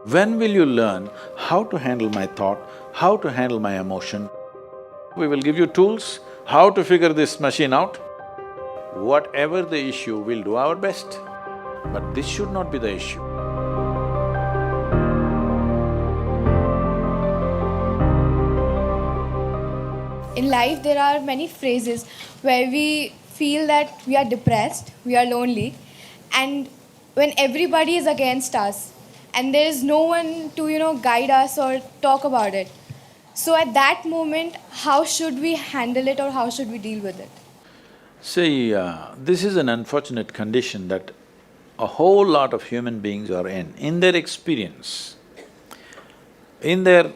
When will you learn how to handle my thought, how to handle my emotion? We will give you tools, how to figure this machine out. Whatever the issue, we'll do our best. But this should not be the issue. In life, there are many phrases where we feel that we are depressed, we are lonely, and when everybody is against us and there is no one to, guide us or talk about it. So at that moment, how should we handle it or how should we deal with it? See, this is an unfortunate condition that a whole lot of human beings are in their experience. In their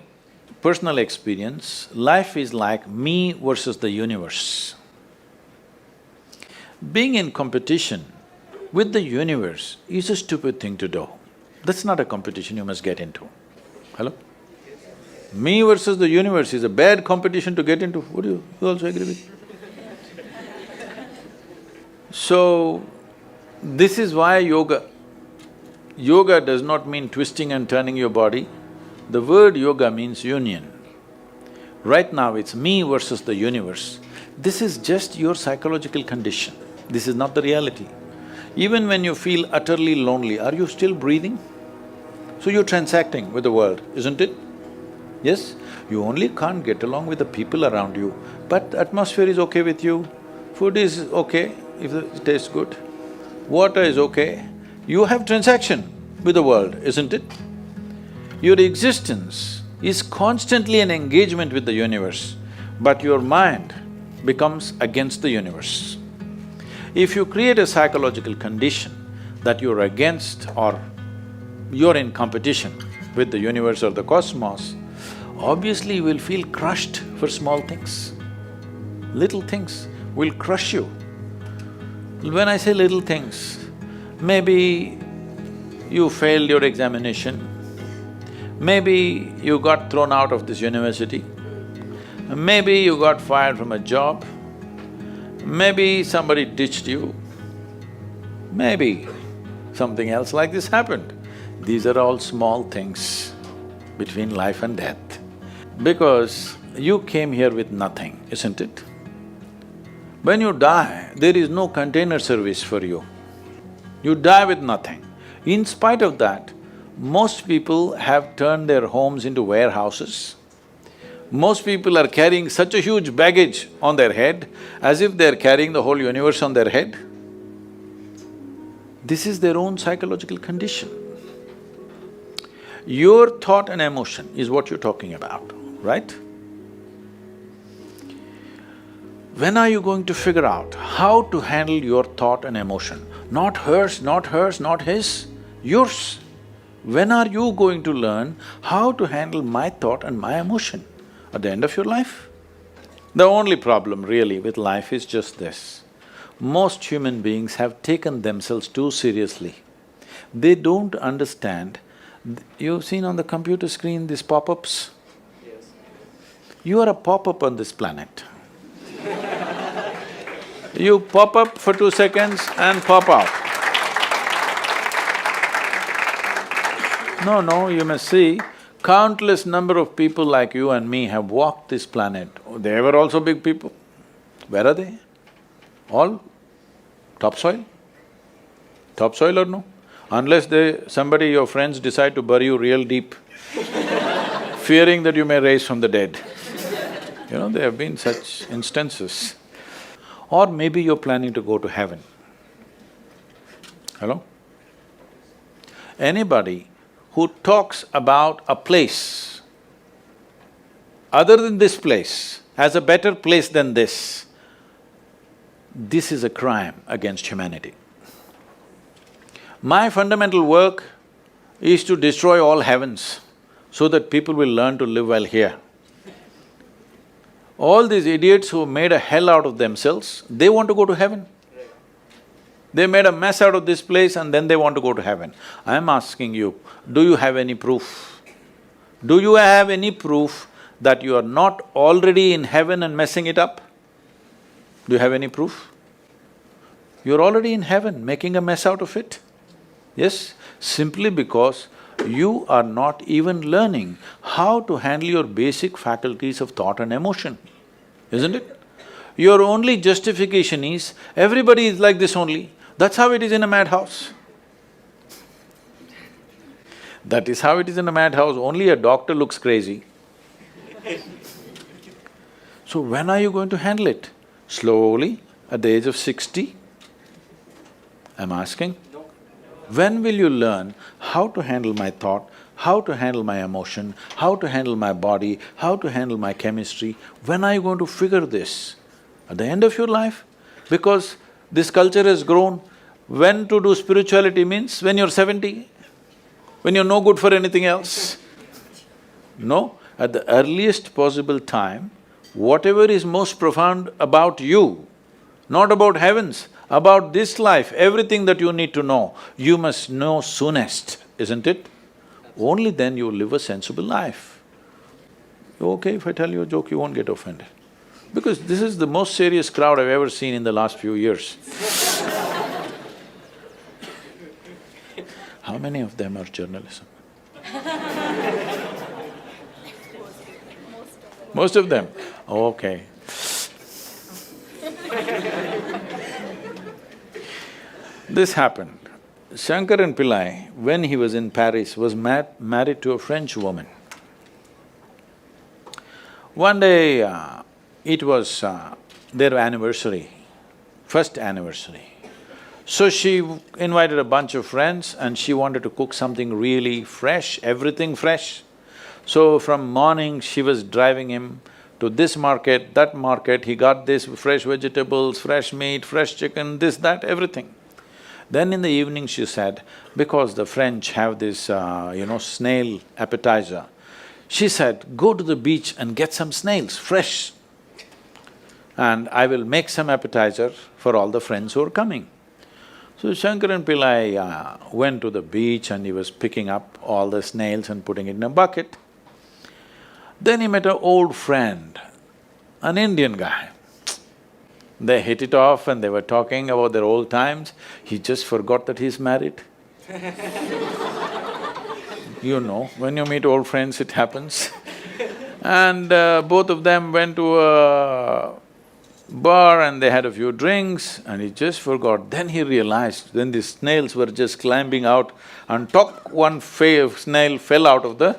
personal experience, life is like me versus the universe. Being in competition with the universe is a stupid thing to do. That's not a competition you must get into. Hello? Me versus the universe is a bad competition to get into. Would you also agree with me? So, this is why yoga. Yoga does not mean twisting and turning your body. The word yoga means union. Right now it's me versus the universe. This is just your psychological condition. This is not the reality. Even when you feel utterly lonely, are you still breathing? So you're transacting with the world, isn't it? Yes? You only can't get along with the people around you, but the atmosphere is okay with you, food is okay if it tastes good, water is okay. You have transaction with the world, isn't it? Your existence is constantly an engagement with the universe, but your mind becomes against the universe. If you create a psychological condition that you're against or you're in competition with the universe or the cosmos, obviously you will feel crushed for small things. Little things will crush you. When I say little things, maybe you failed your examination, maybe you got thrown out of this university, maybe you got fired from a job, maybe somebody ditched you, maybe something else like this happened. These are all small things between life and death. Because you came here with nothing, isn't it? When you die, there is no container service for you. You die with nothing. In spite of that, most people have turned their homes into warehouses. Most people are carrying such a huge baggage on their head, as if they're carrying the whole universe on their head. This is their own psychological condition. Your thought and emotion is what you're talking about, right? When are you going to figure out how to handle your thought and emotion? Not hers, not hers, not his, yours. When are you going to learn how to handle my thought and my emotion? At the end of your life? The only problem really with life is just this. Most human beings have taken themselves too seriously. They don't understand. You've seen on the computer screen these pop-ups? Yes. You are a pop-up on this planet. You pop up for 2 seconds and pop out. No, you must see, countless number of people like you and me have walked this planet. They were also big people. Where are they? All topsoil? Topsoil or no? Unless somebody, your friends decide to bury you real deep, fearing that you may rise from the dead. There have been such instances. Or maybe you're planning to go to heaven. Hello? Anybody who talks about a place other than this place, as a better place than this is a crime against humanity. My fundamental work is to destroy all heavens so that people will learn to live well here. All these idiots who made a hell out of themselves, they want to go to heaven. They made a mess out of this place and then they want to go to heaven. I'm asking you, do you have any proof? Do you have any proof that you are not already in heaven and messing it up? Do you have any proof? You're already in heaven, making a mess out of it. Yes, simply because you are not even learning how to handle your basic faculties of thought and emotion, isn't it? Your only justification is, everybody is like this only. That's how it is in a madhouse. That is how it is in a madhouse, only a doctor looks crazy. So when are you going to handle it? Slowly, at the age of 60? I'm asking. When will you learn how to handle my thought, how to handle my emotion, how to handle my body, how to handle my chemistry? When are you going to figure this? At the end of your life? Because this culture has grown, when to do spirituality means when you're 70, when you're no good for anything else. No, at the earliest possible time, whatever is most profound about you, not about heavens, about this life, everything that you need to know, you must know soonest, isn't it? Only then you will live a sensible life. Okay, if I tell you a joke, you won't get offended. Because this is the most serious crowd I've ever seen in the last few years. How many of them are journalism? Most of them? Okay. This happened. Shankaran Pillai, when he was in Paris, was married to a French woman. One day, it was their anniversary, first anniversary. So she invited a bunch of friends and she wanted to cook something really fresh, everything fresh. So from morning, she was driving him to this market, that market, he got this fresh vegetables, fresh meat, fresh chicken, this, that, everything. Then in the evening she said, because the French have this, snail appetizer, she said, go to the beach and get some snails, fresh, and I will make some appetizer for all the friends who are coming. So Shankaran Pillai went to the beach and he was picking up all the snails and putting it in a bucket. Then he met an old friend, an Indian guy. They hit it off and they were talking about their old times. He just forgot that he's married. You know, when you meet old friends, it happens. And both of them went to a bar and they had a few drinks and he just forgot. Then he realized, then the snails were just climbing out and one snail fell out of the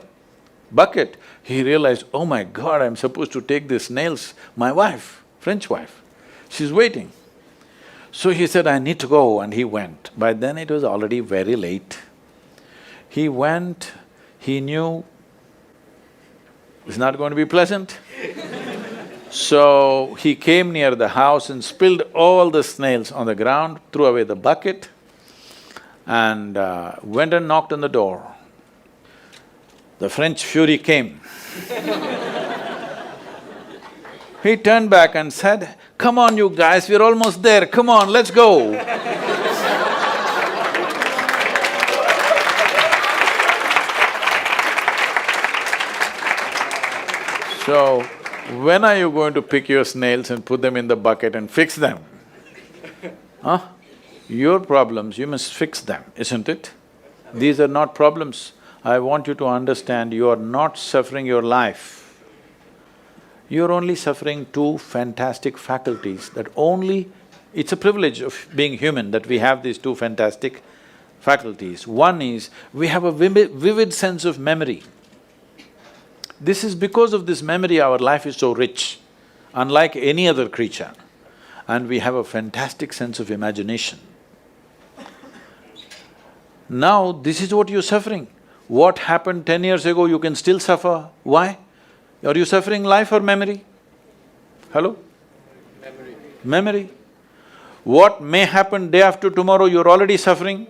bucket. He realized, oh my God, I'm supposed to take these snails, my wife, French wife, she's waiting. So he said, I need to go, and he went. By then it was already very late. He went, he knew it's not going to be pleasant. So he came near the house and spilled all the snails on the ground, threw away the bucket and went and knocked on the door. The French fury came. He turned back and said, come on you guys, we're almost there, come on, let's go. So, when are you going to pick your snails and put them in the bucket and fix them? Huh? Your problems, you must fix them, isn't it? These are not problems. I want you to understand, you are not suffering your life. You're only suffering two fantastic faculties that only… It's a privilege of being human that we have these two fantastic faculties. One is, we have a vivid sense of memory. This is because of this memory our life is so rich, unlike any other creature. And we have a fantastic sense of imagination. Now, this is what you're suffering. What happened 10 years ago, you can still suffer. Why? Are you suffering life or memory? Hello? Memory. Memory. What may happen day after tomorrow, you're already suffering.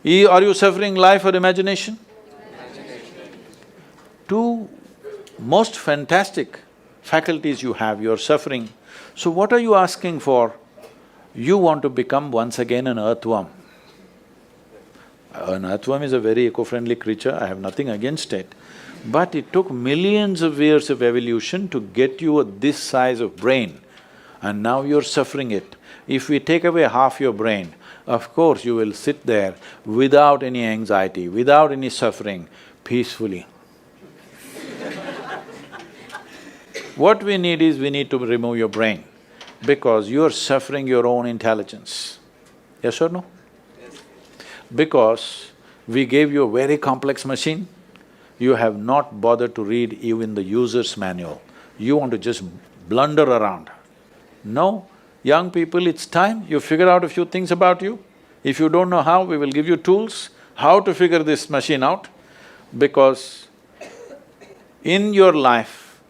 Are you suffering life or imagination? Two most fantastic faculties you have, you're suffering. So what are you asking for? You want to become once again an earthworm. An earthworm is a very eco-friendly creature, I have nothing against it. But it took millions of years of evolution to get you this size of brain, and now you're suffering it. If we take away half your brain, of course you will sit there without any anxiety, without any suffering, peacefully. What we need is, we need to remove your brain, because you are suffering your own intelligence. Yes or no? Because we gave you a very complex machine, you have not bothered to read even the user's manual. You want to just blunder around. No, young people, it's time you figure out a few things about you. If you don't know how, we will give you tools, how to figure this machine out, because in your life,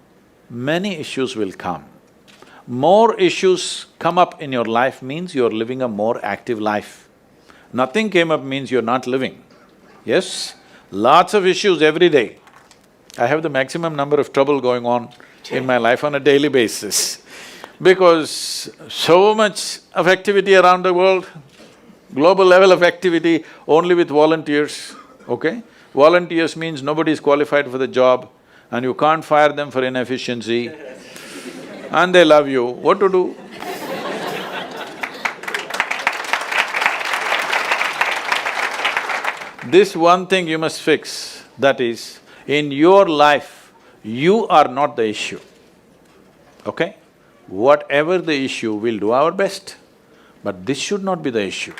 many issues will come. More issues come up in your life means you're living a more active life. Nothing came up means you're not living. Yes? Lots of issues every day. I have the maximum number of trouble going on in my life on a daily basis, because so much of activity around the world, global level of activity only with volunteers, okay? Volunteers means nobody is qualified for the job and you can't fire them for inefficiency and they love you, what to do? This one thing you must fix, that is, in your life, you are not the issue, okay? Whatever the issue, we'll do our best, but this should not be the issue.